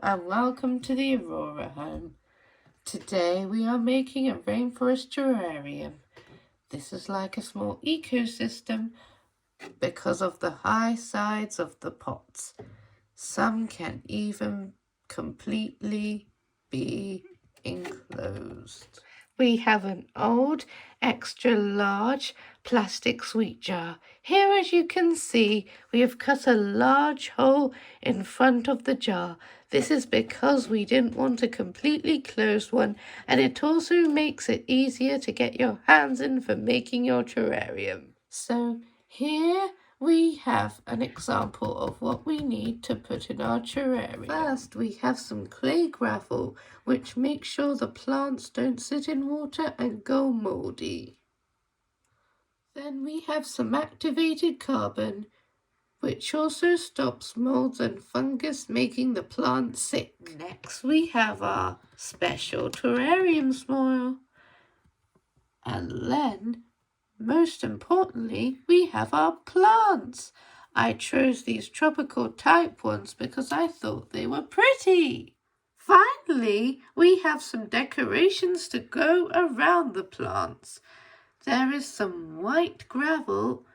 and welcome to the Aurora home. Today we are making a rainforest terrarium. This is like a small ecosystem because of the high sides of the pots. Some can even completely be enclosed. We have an old, extra large plastic sweet jar. Here, as you can see, we have cut a large hole in front of the jar. This is because we didn't want a completely closed one, and it also makes it easier to get your hands in for making your terrarium. So here we have an example of what we need to put in our terrarium. First, we have some clay gravel, which makes sure the plants don't sit in water and go moldy. Then we have some activated carbon, which also stops molds and fungus making the plant sick. Next, we have our special terrarium soil. And then, most importantly, we have our plants. I chose these tropical type ones because I thought they were pretty. Finally, we have some decorations to go around the plants. There is some white gravel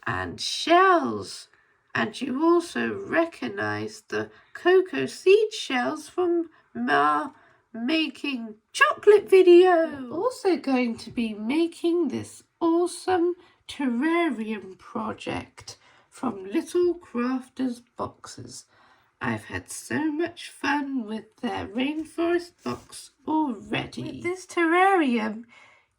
and shells, and you also recognize the cocoa seed shells from our making chocolate video. We're also going to be making this awesome terrarium project from little crafters boxes. I've had so much fun with their rainforest box already. With this terrarium,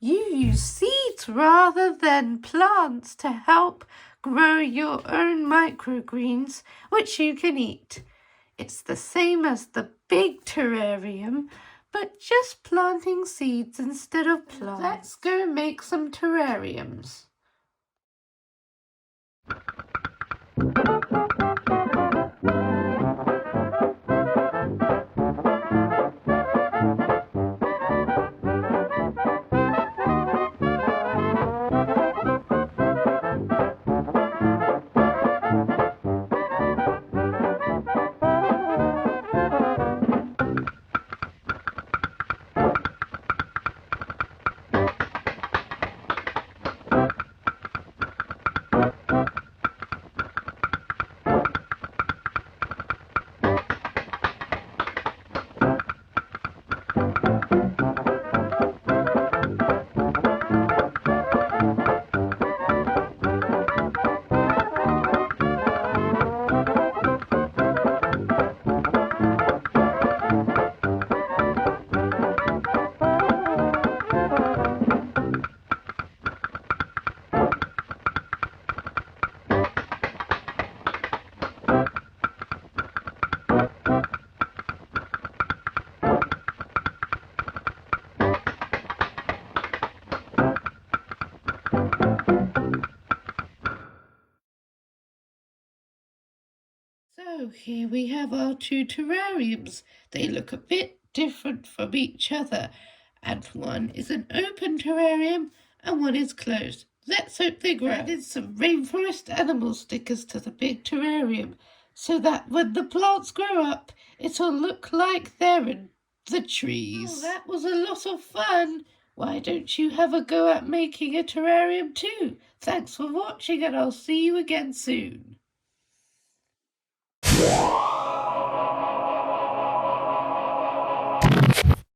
you use seeds rather than plants to help grow your own microgreens, which you can eat. It's the same as the big terrarium, but just planting seeds instead of plants. Let's go make some terrariums. So here we have our two terrariums. They look a bit different from each other, and one is an open terrarium and one is closed. Let's hope they grow. I added some rainforest animal stickers to the big terrarium so that when the plants grow up, it'll look like they're in the trees. Oh, that was a lot of fun. Why don't you have a go at making a terrarium too? Thanks for watching, and I'll see you again soon.